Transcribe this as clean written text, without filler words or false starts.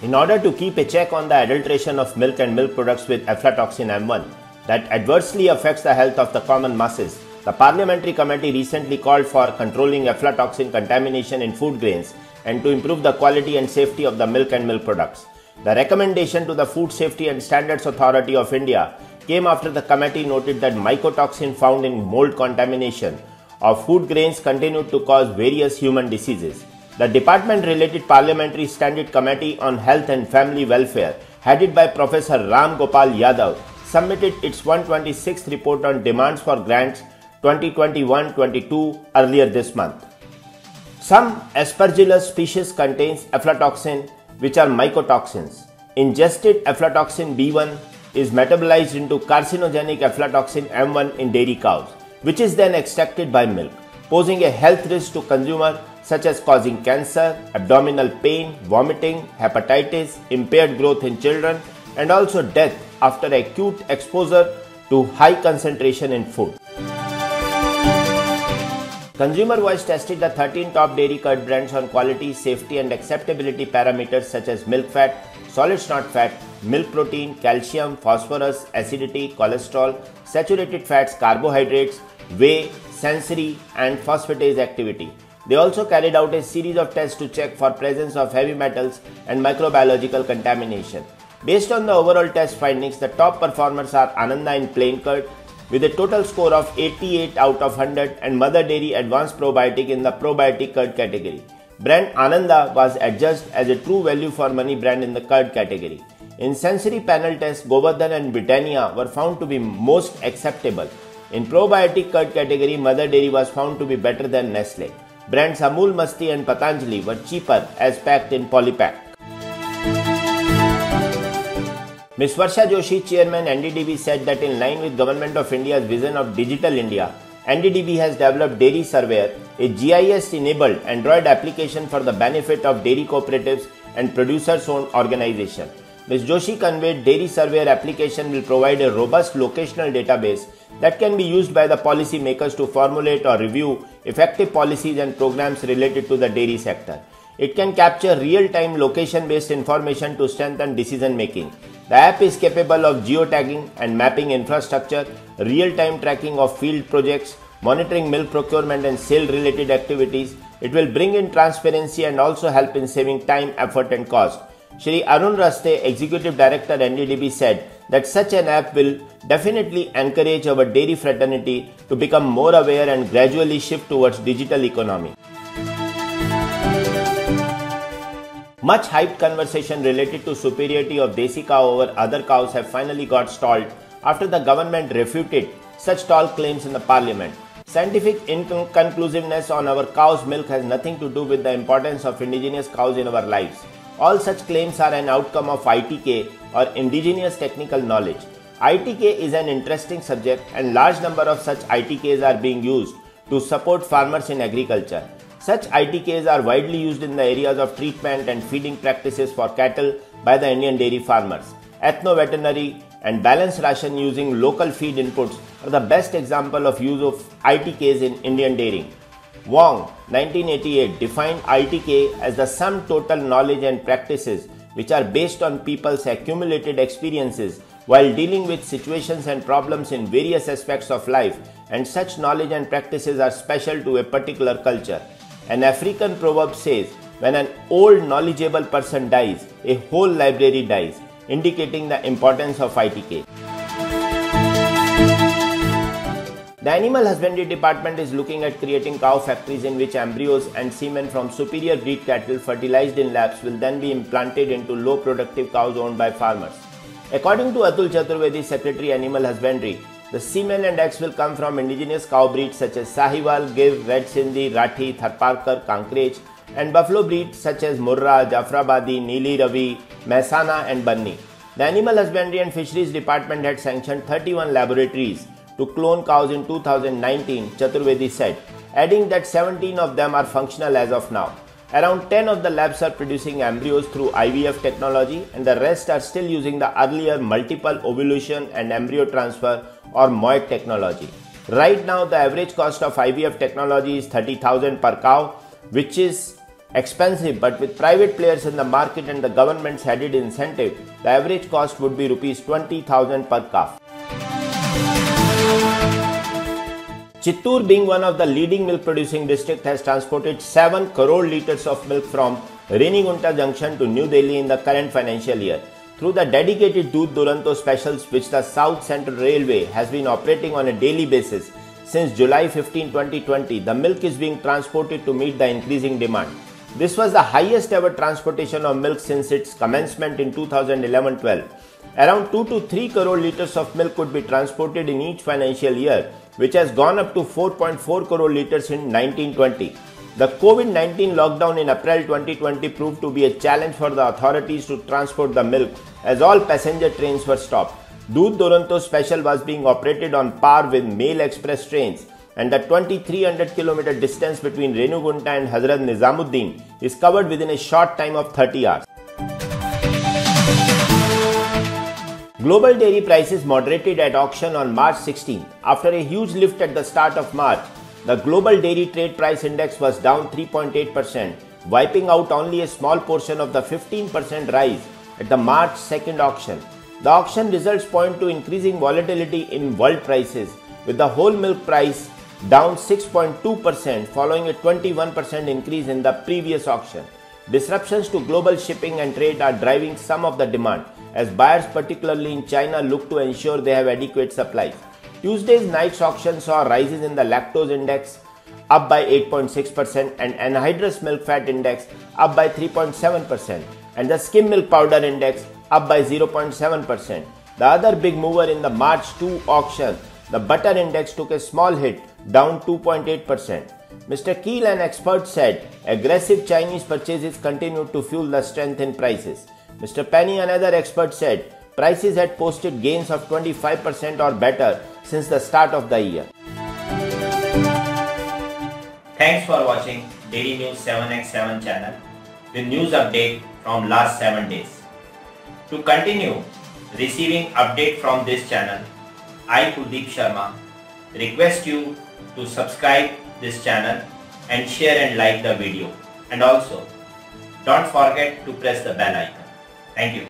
In order to keep a check on the adulteration of milk and milk products with aflatoxin M1 that adversely affects the health of the common masses, the Parliamentary Committee recently called for controlling aflatoxin contamination in food grains and to improve the quality and safety of the milk and milk products. The recommendation to the Food Safety and Standards Authority of India came after the committee noted that mycotoxin found in mold contamination of food grains continued to cause various human diseases. The department-related Parliamentary Standing Committee on Health and Family Welfare, headed by Professor Ram Gopal Yadav, submitted its 126th report on demands for grants 2021-22 earlier this month. Some Aspergillus species contains aflatoxin, which are mycotoxins. Ingested aflatoxin B1 is metabolized into carcinogenic aflatoxin M1 in dairy cows, which is then extracted by milk, posing a health risk to consumers such as causing cancer, abdominal pain, vomiting, hepatitis, impaired growth in children, and also death after acute exposure to high concentration in food. Consumer Voice tested the 13 top dairy curd brands on quality, safety and acceptability parameters such as milk fat, solid snort fat, milk protein, calcium, phosphorus, acidity, cholesterol, saturated fats, carbohydrates, whey, sensory and phosphatase activity. They also carried out a series of tests to check for presence of heavy metals and microbiological contamination. Based on the overall test findings, the top performers are Ananda in plain curd with a total score of 88 out of 100 and Mother Dairy Advanced Probiotic in the probiotic curd category. Brand Ananda was adjudged as a true value for money brand in the curd category. In sensory panel tests, Govardhan and Britannia were found to be most acceptable. In probiotic curd category, Mother Dairy was found to be better than Nestle. Brands Amul Masti and Patanjali were cheaper as packed in polypack. Ms. Varsha Joshi, Chairman NDDB, said that in line with Government of India's vision of Digital India, NDDB has developed Dairy Surveyor, a GIS-enabled Android application for the benefit of dairy cooperatives and producers-owned organizations. Ms. Joshi conveyed Dairy Surveyor application will provide a robust locational database that can be used by the policy makers to formulate or review effective policies and programs related to the dairy sector. It can capture real-time location-based information to strengthen decision-making. The app is capable of geotagging and mapping infrastructure, real-time tracking of field projects, monitoring milk procurement and sale-related activities. It will bring in transparency and also help in saving time, effort and cost. Shri Arun Raste, Executive Director NDDB, said that such an app will definitely encourage our dairy fraternity to become more aware and gradually shift towards digital economy. Much hyped conversation related to superiority of Desi cow over other cows have finally got stalled after the government refuted such tall claims in the parliament. Scientific inconclusiveness on our cow's milk has nothing to do with the importance of indigenous cows in our lives. All such claims are an outcome of ITK or indigenous technical knowledge. ITK is an interesting subject and large number of such ITKs are being used to support farmers in agriculture. Such ITKs are widely used in the areas of treatment and feeding practices for cattle by the Indian dairy farmers. Ethno-veterinary and balanced ration using local feed inputs are the best example of use of ITKs in Indian dairying. Wong, 1988, defined ITK as the sum total knowledge and practices which are based on people's accumulated experiences while dealing with situations and problems in various aspects of life, and such knowledge and practices are special to a particular culture. An African proverb says, when an old knowledgeable person dies, a whole library dies, indicating the importance of ITK. The Animal Husbandry Department is looking at creating cow factories in which embryos and semen from superior breed cattle fertilized in labs will then be implanted into low productive cows owned by farmers. According to Atul Chaturvedi, Secretary Animal Husbandry, the semen and eggs will come from indigenous cow breeds such as Sahiwal, Giv, Red Sindhi, Rathi, Tharparkar, Kankrej, and buffalo breeds such as Murrah, Jafrabadi, Neeli Ravi, Mehsana and Banni. The Animal Husbandry and Fisheries Department had sanctioned 31 laboratories to clone cows in 2019, Chaturvedi said, adding that 17 of them are functional as of now. Around 10 of the labs are producing embryos through IVF technology and the rest are still using the earlier multiple ovulation and embryo transfer or MOIT technology. Right now, the average cost of IVF technology is 30,000 per cow, which is expensive, but with private players in the market and the government's added incentive, the average cost would be rupees 20,000 per calf. Chittoor, being one of the leading milk producing districts, has transported 7 crore litres of milk from Renigunta Junction to New Delhi in the current financial year. Through the dedicated Doodh Duronto specials which the South Central Railway has been operating on a daily basis since July 15, 2020, the milk is being transported to meet the increasing demand. This was the highest ever transportation of milk since its commencement in 2011-12. Around 2 to 3 crore litres of milk could be transported in each financial year, which has gone up to 4.4 crore litres in 1920. The COVID-19 lockdown in April 2020 proved to be a challenge for the authorities to transport the milk as all passenger trains were stopped. Doodh Duronto special was being operated on par with Mail Express trains, and the 2300 km distance between Renigunta and Hazrat Nizamuddin is covered within a short time of 30 hours. Global dairy prices moderated at auction on March 16. After a huge lift at the start of March, the global dairy trade price index was down 3.8%, wiping out only a small portion of the 15% rise at the March 2nd auction. The auction results point to increasing volatility in world prices, with the whole milk price down 6.2% following a 21% increase in the previous auction. Disruptions to global shipping and trade are driving some of the demand, as buyers particularly in China look to ensure they have adequate supplies. Tuesday's night's auction saw rises in the lactose index up by 8.6% and anhydrous milk fat index up by 3.7% and the skim milk powder index up by 0.7%. The other big mover in the March 2 auction, the butter index, took a small hit, down 2.8%. Mr. Keel, an expert, said aggressive Chinese purchases continued to fuel the strength in prices. Mr. Penny, another expert, said prices had posted gains of 25% or better since the start of the year. Thanks for watching Dairy News 7x7 channel with news update from last 7 days. To continue receiving update from this channel, I, Kuldeep Sharma, request you to subscribe this channel and share and like the video, and also don't forget to press the bell icon. Thank you.